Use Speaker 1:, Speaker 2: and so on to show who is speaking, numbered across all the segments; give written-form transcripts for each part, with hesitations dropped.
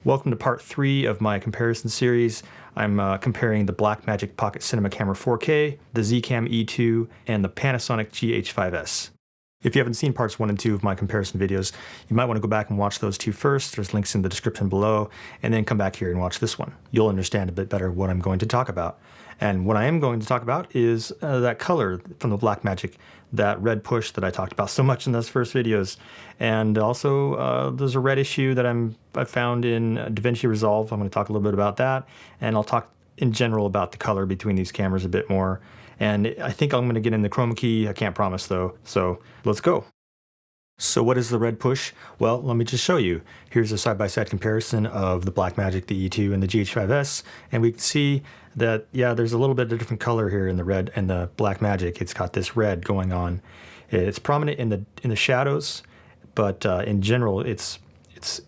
Speaker 1: Welcome to part 3 of my comparison series. I'm comparing the Blackmagic Pocket Cinema Camera 4K, the zcam E2, and the Panasonic GH5s. If you haven't seen parts 1 and 2 of my comparison videos, you might want to go back and watch those two first. There's links in the description below, and then come back here and watch this one. You'll understand a bit better what I'm going to talk about. And what I am going to talk about is that color from the Blackmagic, that red push that I talked about so much in those first videos. And also, there's a red issue that I found in DaVinci Resolve. I'm going to talk a little bit about that, and I'll talk in general about the color between these cameras a bit more. And I think I'm going to get in the chroma key. I can't promise though, so let's go. So what is the red push? Well, let me just show you. Here's a side-by-side comparison of the Blackmagic, the E2, and the GH5s, and we can see that, yeah, there's a little bit of different color here in the red and the Blackmagic. It's got this red going on. It's prominent in the shadows, but in general, it's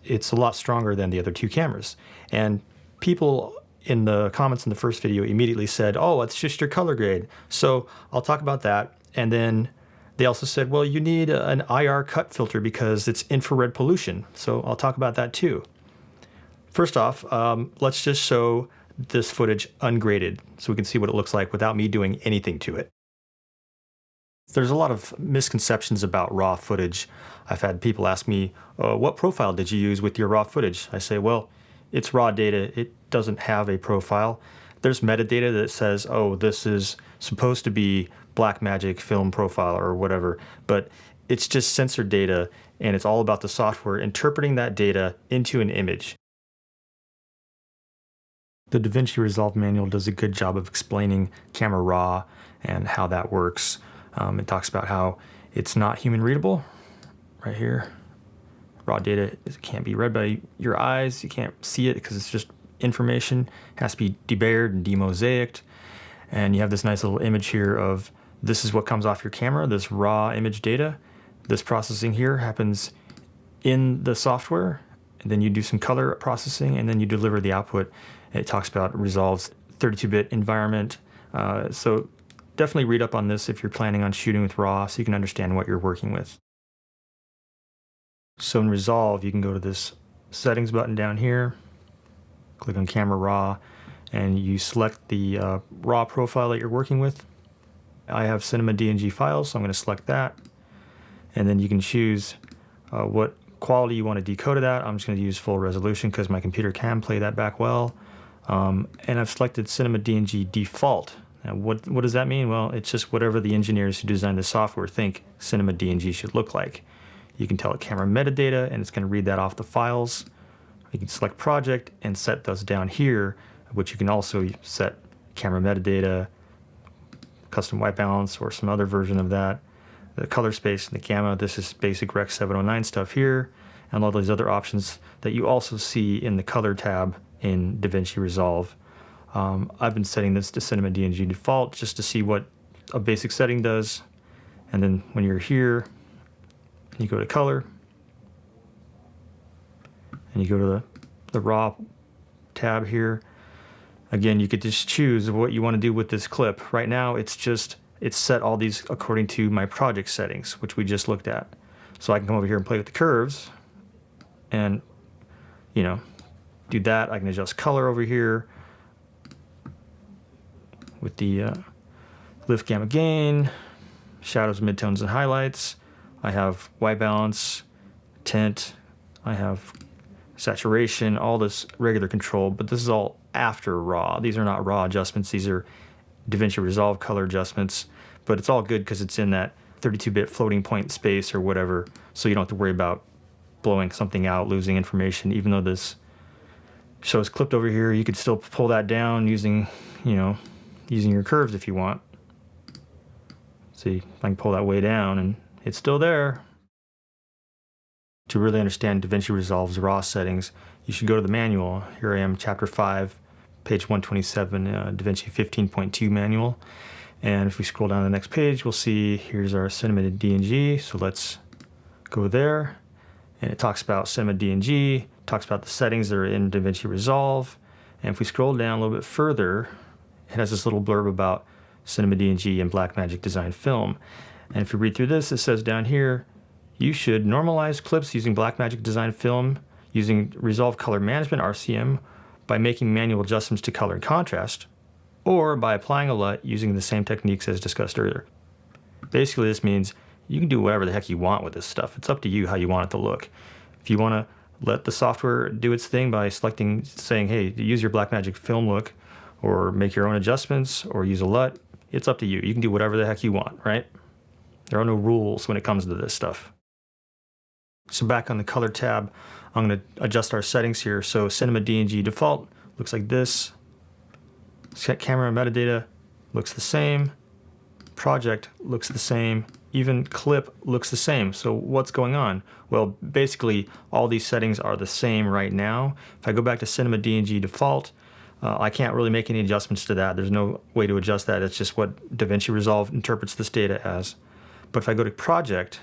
Speaker 1: a lot stronger than the other two cameras. And people in the comments in the first video immediately said, oh, it's just your color grade. So I'll talk about that. And then they also said, well, you need an IR cut filter because it's infrared pollution. So I'll talk about that too. First off, let's just show this footage ungraded so we can see what it looks like without me doing anything to it. There's a lot of misconceptions about raw footage. I've had people ask me, what profile did you use with your raw footage? I say, well, it's raw data. It doesn't have a profile. There's metadata that says, oh, this is supposed to be Blackmagic film profile or whatever, but it's just sensor data, and it's all about the software interpreting that data into an image. The DaVinci Resolve manual does a good job of explaining camera raw and how that works. It talks about how it's not human readable, right here. Raw data can't be read by your eyes. You can't see it because it's just information. It has to be debayered and demosaicked. And you have this nice little image here of this is what comes off your camera, this raw image data. This processing here happens in the software, and then you do some color processing, and then you deliver the output. It talks about Resolve's 32-bit environment. So definitely read up on this if you're planning on shooting with RAW so you can understand what you're working with. So in Resolve, you can go to this settings button down here, click on Camera Raw, and you select the RAW profile that you're working with. I have Cinema DNG files, so I'm going to select that. And then you can choose what quality you want to decode it at. I'm just going to use full resolution because my computer can play that back well. And I've selected Cinema DNG default. Now, what does that mean? Well, it's just whatever the engineers who designed the software think Cinema DNG should look like. You can tell it camera metadata, and it's going to read that off the files. You can select project and set those down here, which you can also set camera metadata, custom white balance, or some other version of that. The color space and the gamma, this is basic Rec 709 stuff here, and all these other options that you also see in the color tab in DaVinci Resolve. I've been setting this to Cinema DNG default just to see what a basic setting does. And then when you're here, you go to color, and you go to the raw tab here. Again, you could just choose what you want to do with this clip. Right now, it's set all these according to my project settings, which we just looked at. So I can come over here and play with the curves, and do that. I can adjust color over here with the lift, gamma, gain, shadows, midtones, and highlights. I have white balance, tint, I have saturation, all this regular control, but this is all after raw. These are not raw adjustments, these are DaVinci Resolve color adjustments, but it's all good because it's in that 32-bit floating point space or whatever, so you don't have to worry about blowing something out, losing information. Even though this shows clipped over here, you could still pull that down using, using your curves if you want. See, I can pull that way down and it's still there. To really understand DaVinci Resolve's raw settings, you should go to the manual. Here I am, Chapter 5, page 127, DaVinci 15.2 manual. And if we scroll down to the next page, we'll see here's our Cinema DNG. So let's go there. And it talks about Cinema DNG, talks about the settings that are in DaVinci Resolve. And if we scroll down a little bit further, it has this little blurb about Cinema DNG and Blackmagic Design Film. And if you read through this, it says down here, you should normalize clips using Blackmagic Design Film. using Resolve Color Management, RCM, by making manual adjustments to color and contrast, or by applying a LUT using the same techniques as discussed earlier. Basically, this means you can do whatever the heck you want with this stuff. It's up to you how you want it to look. If you want to let the software do its thing by selecting, saying, hey, use your Blackmagic film look, or make your own adjustments, or use a LUT, it's up to you. You can do whatever the heck you want, right? There are no rules when it comes to this stuff. So back on the color tab, I'm going to adjust our settings here. So Cinema DNG default looks like this. Set camera metadata looks the same. Project looks the same. Even clip looks the same. So what's going on? Well, basically all these settings are the same right now. If I go back to Cinema DNG default, I can't really make any adjustments to that. There's no way to adjust that. It's just what DaVinci Resolve interprets this data as. But if I go to project,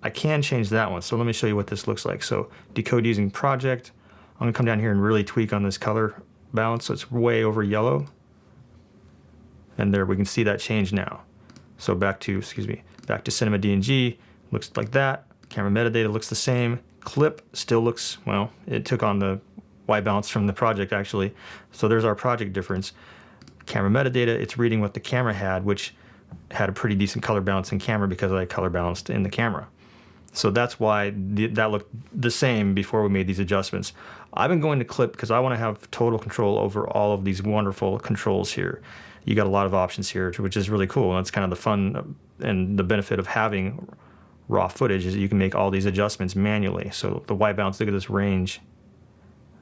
Speaker 1: I can change that one. So let me show you what this looks like. So decode using project. I'm gonna come down here and really tweak on this color balance so it's way over yellow. And there we can see that change now. So back to Cinema DNG, looks like that. Camera metadata looks the same. Clip still looks, well, it took on the white balance from the project actually. So there's our project difference. Camera metadata, it's reading what the camera had, which had a pretty decent color balance in camera because I color balanced in the camera. So that's why that looked the same before we made these adjustments. I've been going to clip because I want to have total control over all of these wonderful controls here. You got a lot of options here, which is really cool. And that's kind of the fun and the benefit of having raw footage is that you can make all these adjustments manually. So the white balance, look at this range,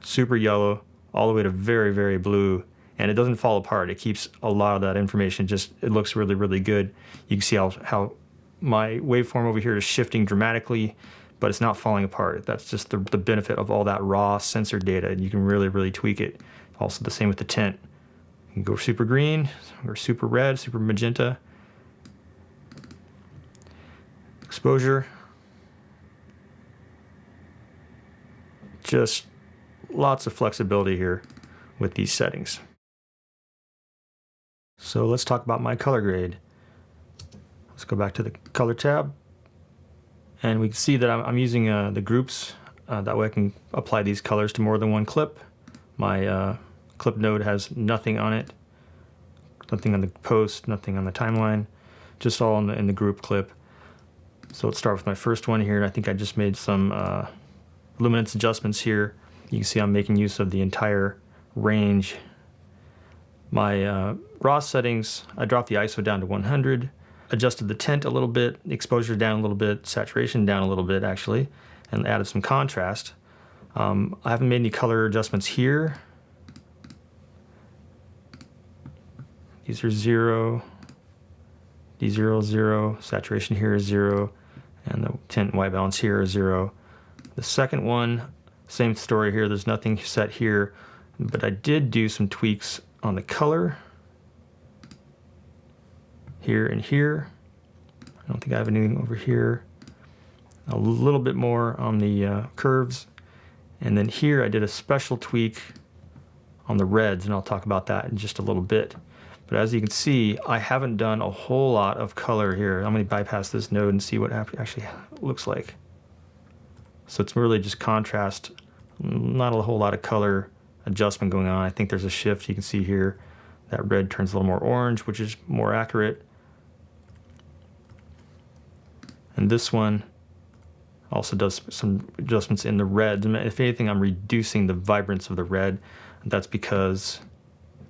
Speaker 1: super yellow, all the way to very, very blue. And it doesn't fall apart. It keeps a lot of that information, it looks really, really good. You can see how my waveform over here is shifting dramatically, but it's not falling apart. That's just the benefit of all that raw sensor data, and you can really, really tweak it. Also the same with the tint. You can go super green, or super red, super magenta. Exposure. Just lots of flexibility here with these settings. So let's talk about my color grade. Let's go back to the color tab, and we can see that I'm using the groups. That way I can apply these colors to more than one clip. My clip node has nothing on it, nothing on the post, nothing on the timeline, just all in the group clip. So let's start with my first one here, and I think I just made some luminance adjustments here. You can see I'm making use of the entire range. My raw settings, I dropped the ISO down to 100, adjusted the tint a little bit, exposure down a little bit, saturation down a little bit actually, and added some contrast. I haven't made any color adjustments here. These are 0, D0, 0, saturation here is 0, and the tint and white balance here is 0. The second one, same story here, there's nothing set here, but I did do some tweaks on the color here and here. I don't think I have anything over here. A little bit more on the curves. And then here I did a special tweak on the reds, and I'll talk about that in just a little bit. But as you can see, I haven't done a whole lot of color here. I'm going to bypass this node and see what actually looks like. So it's really just contrast, not a whole lot of color adjustment going on. I think there's a shift. You can see here that red turns a little more orange, which is more accurate. And this one also does some adjustments in the red. If anything, I'm reducing the vibrance of the red. That's because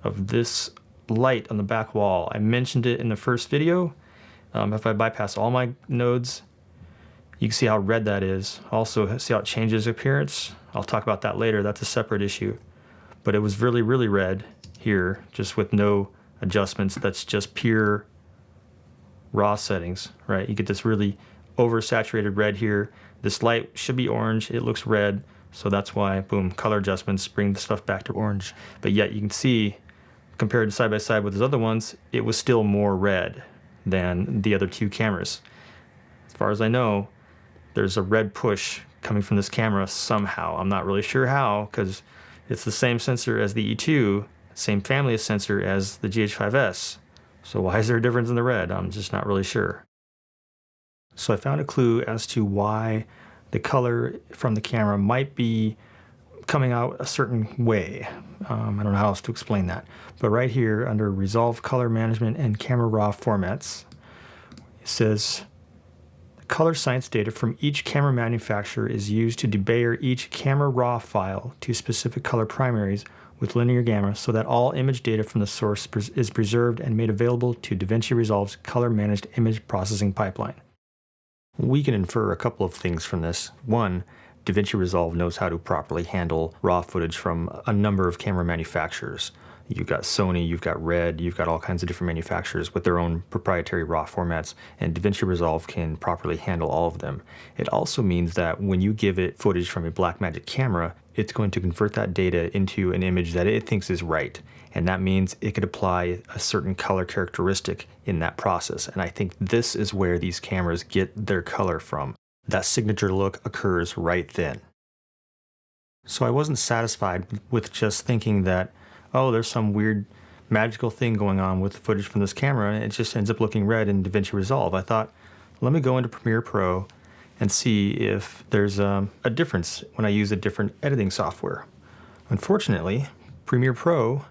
Speaker 1: of this light on the back wall. I mentioned it in the first video. If I bypass all my nodes, you can see how red that is. Also, see how it changes appearance? I'll talk about that later. That's a separate issue. But it was really, really red here, just with no adjustments. That's just pure raw settings, right? You get this really oversaturated red here. This light should be orange. It looks red. So that's why, boom, color adjustments bring the stuff back to orange. But yet you can see, compared side by side with those other ones, it was still more red than the other two cameras. As far as I know, there's a red push coming from this camera somehow. I'm not really sure how, because it's the same sensor as the E2, same family of sensor as the GH5s. So why is there a difference in the red? I'm just not really sure. So I found a clue as to why the color from the camera might be coming out a certain way. I don't know how else to explain that. But right here under Resolve Color Management and Camera Raw Formats, it says color science data from each camera manufacturer is used to debayer each camera raw file to specific color primaries with linear gamma so that all image data from the source is preserved and made available to DaVinci Resolve's color managed image processing pipeline. We can infer a couple of things from this. One, DaVinci Resolve knows how to properly handle raw footage from a number of camera manufacturers. You've got Sony, you've got Red, you've got all kinds of different manufacturers with their own proprietary raw formats, and DaVinci Resolve can properly handle all of them. It also means that when you give it footage from a Blackmagic camera, it's going to convert that data into an image that it thinks is right. And that means it could apply a certain color characteristic in that process. And I think this is where these cameras get their color from. That signature look occurs right then. So I wasn't satisfied with just thinking that, oh, there's some weird magical thing going on with the footage from this camera and it just ends up looking red in DaVinci Resolve. I thought, let me go into Premiere Pro and see if there's a difference when I use a different editing software. Unfortunately, Premiere Pro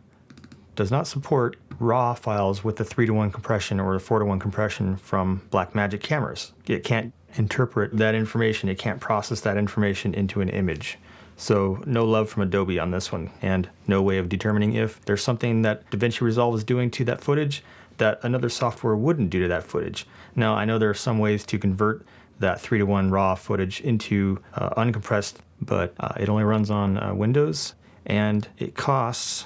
Speaker 1: does not support RAW files with the 3:1 compression or the 4:1 compression from Blackmagic cameras. It can't interpret that information, it can't process that information into an image. So no love from Adobe on this one, and no way of determining if there's something that DaVinci Resolve is doing to that footage that another software wouldn't do to that footage. Now, I know there are some ways to convert that 3:1 raw footage into uncompressed, but it only runs on Windows, and it costs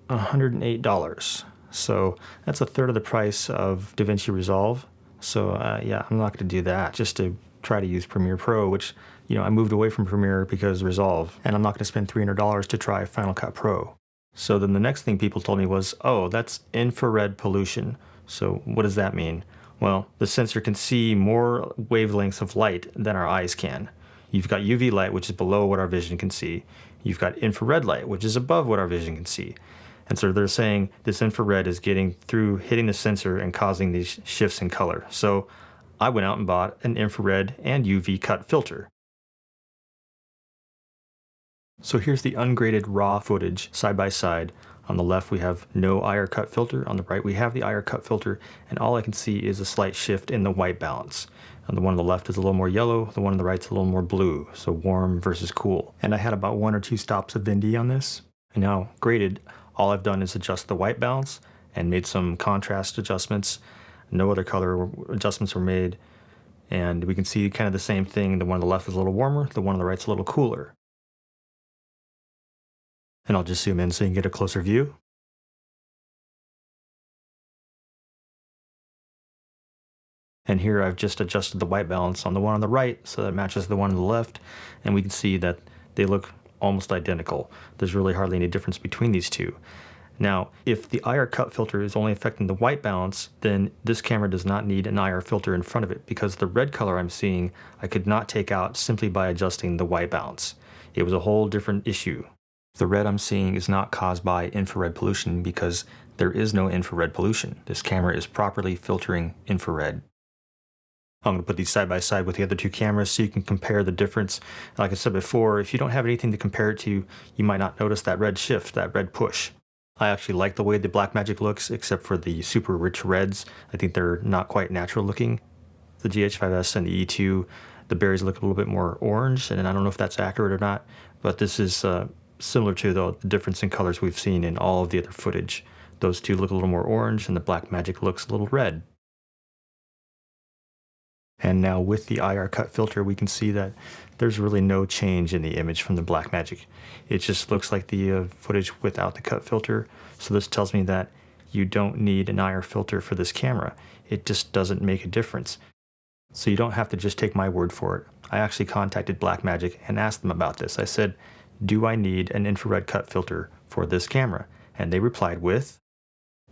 Speaker 1: $108. So that's a third of the price of DaVinci Resolve. So yeah, I'm not going to do that just to try to use Premiere Pro, which, you know, I moved away from Premiere because Resolve, and I'm not going to spend $300 to try Final Cut Pro. So then the next thing people told me was, oh, that's infrared pollution. So what does that mean? Well, the sensor can see more wavelengths of light than our eyes can. You've got UV light, which is below what our vision can see. You've got infrared light, which is above what our vision can see. And so they're saying this infrared is getting through, hitting the sensor and causing these shifts in color. So I went out and bought an infrared and UV cut filter. So here's the ungraded raw footage side by side. On the left we have no IR cut filter, on the right we have the IR cut filter, and all I can see is a slight shift in the white balance. And the one on the left is a little more yellow, the one on the right is a little more blue, so warm versus cool. And I had about 1 or 2 stops of ND on this. And now graded, all I've done is adjust the white balance and made some contrast adjustments. No other color adjustments were made. And we can see kind of the same thing. The one on the left is a little warmer, the one on the right is a little cooler. And I'll just zoom in so you can get a closer view. And here I've just adjusted the white balance on the one on the right so that it matches the one on the left. And we can see that they look almost identical. There's really hardly any difference between these two. Now, if the IR cut filter is only affecting the white balance, then this camera does not need an IR filter in front of it, because the red color I'm seeing I could not take out simply by adjusting the white balance. It was a whole different issue. The red I'm seeing is not caused by infrared pollution because there is no infrared pollution. This camera is properly filtering infrared. I'm going to put these side by side with the other two cameras so you can compare the difference. Like I said before, if you don't have anything to compare it to, you might not notice that red shift, that red push. I actually like the way the Blackmagic looks, except for the super rich reds. I think they're not quite natural looking. The GH5s and the E2, the berries look a little bit more orange, and I don't know if that's accurate or not, but this is similar to the difference in colors we've seen in all of the other footage. Those two look a little more orange, and the Blackmagic looks a little red. And now with the IR cut filter, we can see that there's really no change in the image from the Blackmagic. It just looks like the footage without the cut filter. So this tells me that you don't need an IR filter for this camera. It just doesn't make a difference. So you don't have to just take my word for it. I actually contacted Blackmagic and asked them about this. I said, do I need an infrared cut filter for this camera? And they replied with,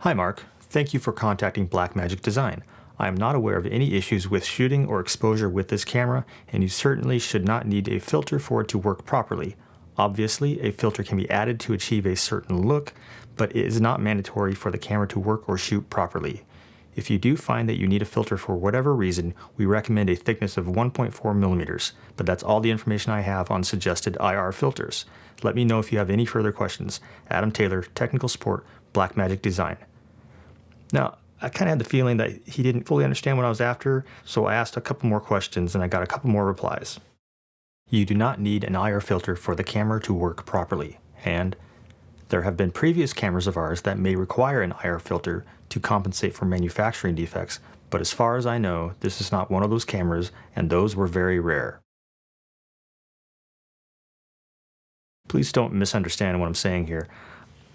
Speaker 1: "Hi Mark, thank you for contacting Blackmagic Design. I am not aware of any issues with shooting or exposure with this camera, and you certainly should not need a filter for it to work properly. Obviously, a filter can be added to achieve a certain look, but it is not mandatory for the camera to work or shoot properly. If you do find that you need a filter for whatever reason, we recommend a thickness of 1.4 millimeters, but that's all the information I have on suggested IR filters. Let me know if you have any further questions. Adam Taylor, Technical Support, Blackmagic Design. Now, I kind of had the feeling that he didn't fully understand what I was after, so I asked a couple more questions and I got a couple more replies. You do not need an IR filter for the camera to work properly, and there have been previous cameras of ours that may require an IR filter to compensate for manufacturing defects, but as far as I know, this is not one of those cameras, and those were very rare. Please don't misunderstand what I'm saying here.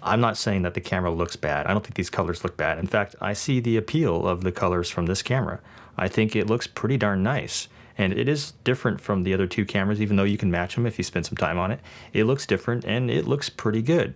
Speaker 1: I'm not saying that the camera looks bad. I don't think these colors look bad. In fact, I see the appeal of the colors from this camera. I think it looks pretty darn nice. And it is different from the other two cameras, even though you can match them if you spend some time on it. It looks different and it looks pretty good.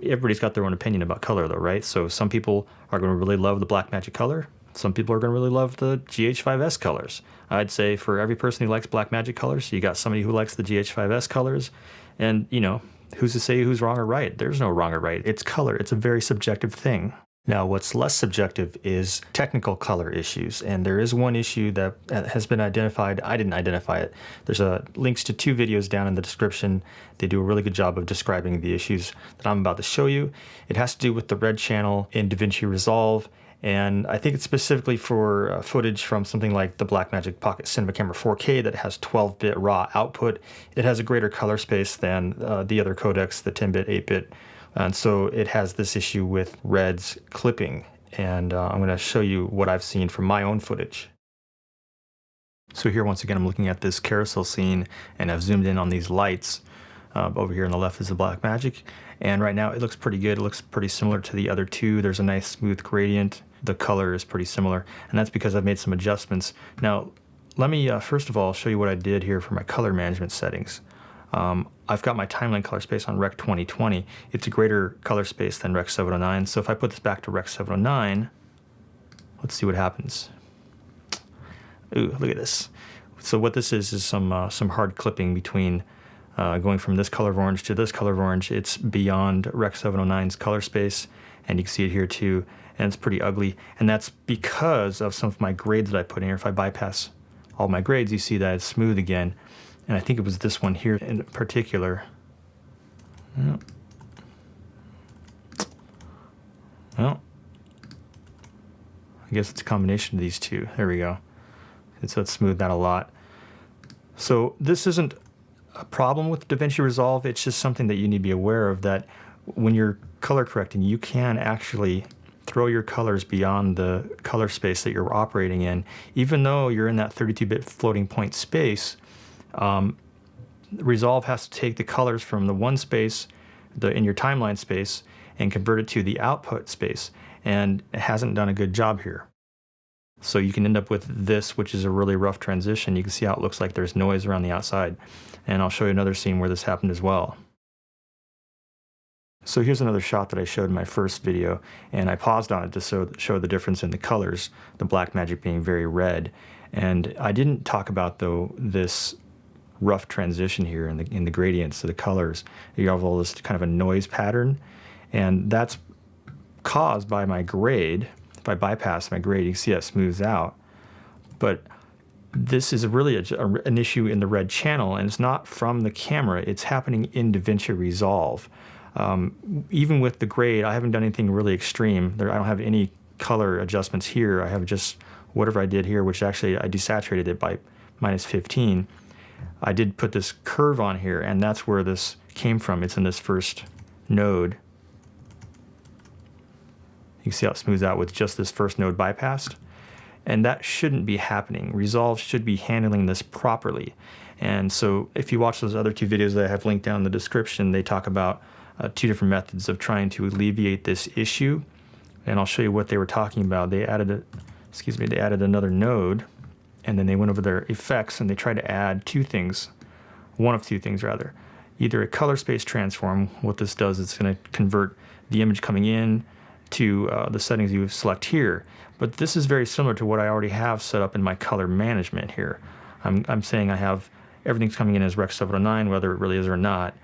Speaker 1: Everybody's got their own opinion about color though, right? So some people are going to really love the Blackmagic color. Some people are going to really love the GH5s colors. I'd say for every person who likes Blackmagic colors, you got somebody who likes the GH5s colors. And, you know, who's to say who's wrong or right? There's no wrong or right. It's color. It's a very subjective thing. Now, what's less subjective is technical color issues, and there is one issue that has been identified. I didn't identify it. There's links to 2 videos down in the description. They do a really good job of describing the issues that I'm about to show you. It has to do with the red channel in DaVinci Resolve, and I think it's specifically for footage from something like the Blackmagic Pocket Cinema Camera 4K that has 12-bit raw output. It has a greater color space than the other codecs, the 10-bit, 8-bit. And so it has this issue with reds clipping, and I'm going to show you what I've seen from my own footage. So here once again I'm looking at this carousel scene, and I've zoomed in on these lights. Over here on the left is the Blackmagic, and right now it looks pretty good. It looks pretty similar to the other two. There's a nice smooth gradient. The color is pretty similar, and that's because I've made some adjustments. Now let me first of all show you what I did here for my color management settings. I've got my timeline color space on Rec 2020. It's a greater color space than Rec 709. So if I put this back to Rec 709, let's see what happens. Ooh, look at this. So what this is some hard clipping between going from this color of orange to this color of orange. It's beyond Rec 709's color space, and you can see it here too, and it's pretty ugly. And that's because of some of my grades that I put in here. If I bypass all my grades, you see that it's smooth again. And I think it was this one here in particular. Well, I guess it's a combination of these two. There we go. And so it's smoothed out a lot. So this isn't a problem with DaVinci Resolve. It's just something that you need to be aware of, that when you're color correcting, you can actually throw your colors beyond the color space that you're operating in. Even though you're in that 32-bit floating point space, Resolve has to take the colors from the one space, in your timeline space, and convert it to the output space, and it hasn't done a good job here. So you can end up with this, which is a really rough transition. You can see how it looks like there's noise around the outside, and I'll show you another scene where this happened as well. So here's another shot that I showed in my first video, and I paused on it to show the difference in the colors, the Blackmagic being very red. And I didn't talk about, though, this rough transition here in the gradients of the colors. You have all this kind of a noise pattern, and that's caused by my grade. If I bypass my grade, you can see that smooths out. But this is really an issue in the red channel, and it's not from the camera. It's happening in DaVinci Resolve. Even with the grade, I haven't done anything really extreme. I don't have any color adjustments here. I have just whatever I did here, which actually I desaturated it by -15. I did put this curve on here, and that's where this came from. It's in this first node. You can see how it smooths out with just this first node bypassed. And that shouldn't be happening. Resolve should be handling this properly. And so if you watch those other 2 videos that I have linked down in the description, they talk about 2 different methods of trying to alleviate this issue. And I'll show you what they were talking about. They added another node, and then they went over their effects and they tried to add 2 things, one of 2 things rather. Either a color space transform. What this does is it's going to convert the image coming in to the settings you select here. But this is very similar to what I already have set up in my color management here. I'm saying I have everything's coming in as Rec 709, whether it really is or not.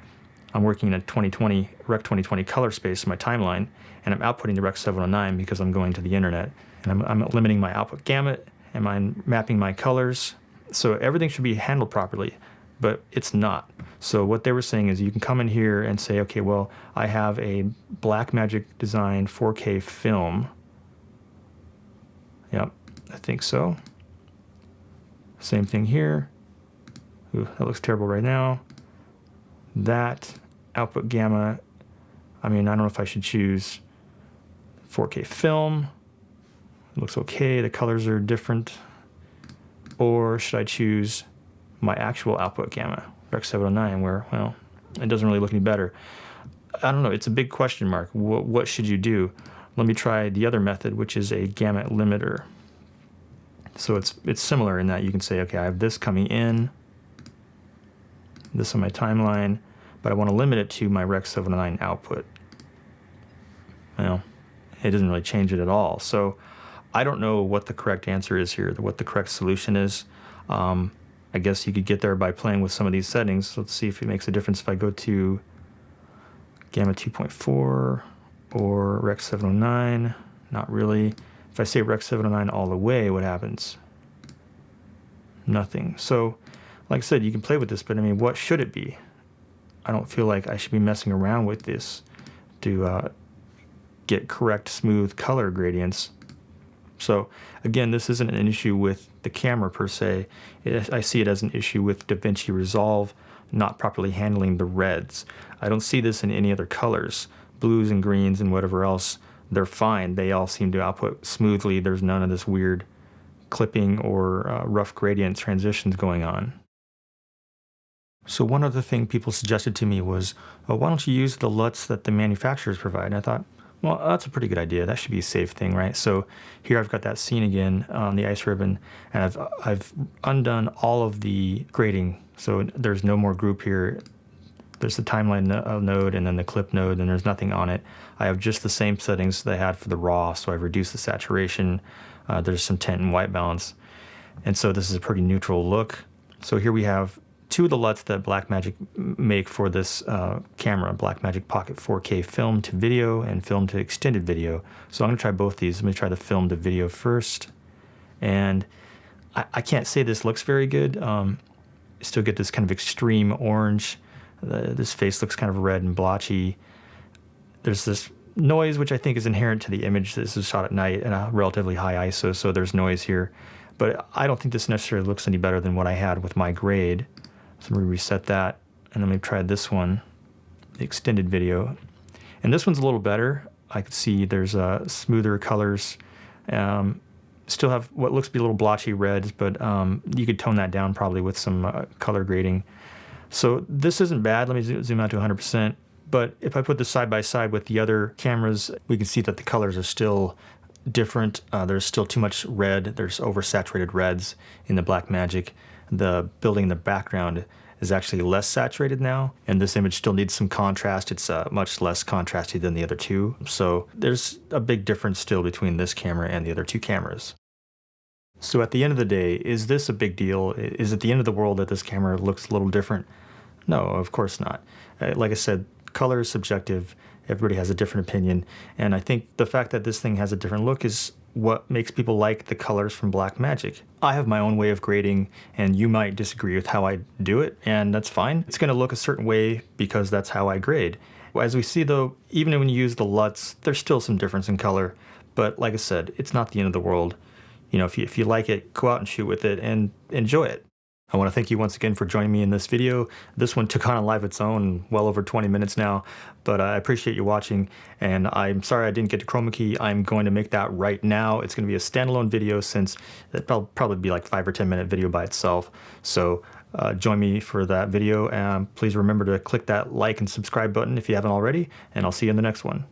Speaker 1: I'm working in a 2020 Rec 2020 color space in my timeline, and I'm outputting the Rec 709 because I'm going to the internet. And I'm limiting my output gamut, and I'm mapping my colors. So everything should be handled properly, but it's not. So what they were saying is you can come in here and say, okay, well, I have a Blackmagic Design 4K film. Yep, I think so. Same thing here. Ooh, that looks terrible right now. That output gamma, I mean, I don't know if I should choose 4K film. It looks okay, the colors are different. Or should I choose my actual output gamma, Rec 709, where, well, it doesn't really look any better. I don't know, it's a big question mark. What should you do? Let me try the other method, which is a Gamut Limiter. So it's similar in that you can say, okay, I have this coming in, this on my timeline, but I want to limit it to my Rec 709 output. Well, it doesn't really change it at all. So I don't know what the correct answer is here, what the correct solution is. I guess you could get there by playing with some of these settings. Let's see if it makes a difference if I go to Gamma 2.4 or Rec 709. Not really. If I say Rec 709 all the way, what happens? Nothing. So, like I said, you can play with this, but I mean, what should it be? I don't feel like I should be messing around with this to get correct, smooth color gradients. So, again, this isn't an issue with the camera per se. I see it as an issue with DaVinci Resolve not properly handling the reds. I don't see this in any other colors. Blues and greens and whatever else, they're fine. They all seem to output smoothly. There's none of this weird clipping or rough gradient transitions going on. So one other thing people suggested to me was, why don't you use the LUTs that the manufacturers provide? And I thought, well, that's a pretty good idea. That should be a safe thing, right? So here I've got that scene again on the ice ribbon, and I've undone all of the grading. So there's no more group here. There's the timeline node and then the clip node, and there's nothing on it. I have just the same settings that I had for the raw, so I've reduced the saturation. There's some tint and white balance. And so this is a pretty neutral look. So here we have two of the LUTs that Blackmagic make for this camera, Blackmagic Pocket 4K film to video and film to extended video. So I'm going to try both these. Let me try the film to video first. And I can't say this looks very good. Still get this kind of extreme orange. This face looks kind of red and blotchy. There's this noise, which I think is inherent to the image. This is shot at night at a relatively high ISO, so there's noise here. But I don't think this necessarily looks any better than what I had with my grade. So I'm going to reset that, and then we've tried this one, the extended video. And this one's a little better. I can see there's smoother colors. Still have what looks to be a little blotchy reds, but you could tone that down probably with some color grading. So this isn't bad. Let me zoom out to 100%. But if I put this side by side with the other cameras, we can see that the colors are still different. There's still too much red. There's oversaturated reds in the Blackmagic. The building in the background is actually less saturated now, and this image still needs some contrast. It's much less contrasty than the other two. So there's a big difference still between this camera and the other two cameras. So at the end of the day, is this a big deal? Is it the end of the world that this camera looks a little different? No, of course not. Like I said, color is subjective. Everybody has a different opinion. And I think the fact that this thing has a different look is what makes people like the colors from Blackmagic. I have my own way of grading, and you might disagree with how I do it, and that's fine. It's going to look a certain way because that's how I grade. As we see though, even when you use the LUTs, there's still some difference in color. But like I said, it's not the end of the world. You know, if you like it, go out and shoot with it and enjoy it. I want to thank you once again for joining me in this video. This one took on a life of its own, well over 20 minutes now, but I appreciate you watching, and I'm sorry I didn't get to chroma key. I'm going to make that right now. It's going to be a standalone video since it'll probably be like 5 or 10 minute video by itself. So join me for that video, and please remember to click that like and subscribe button if you haven't already, and I'll see you in the next one.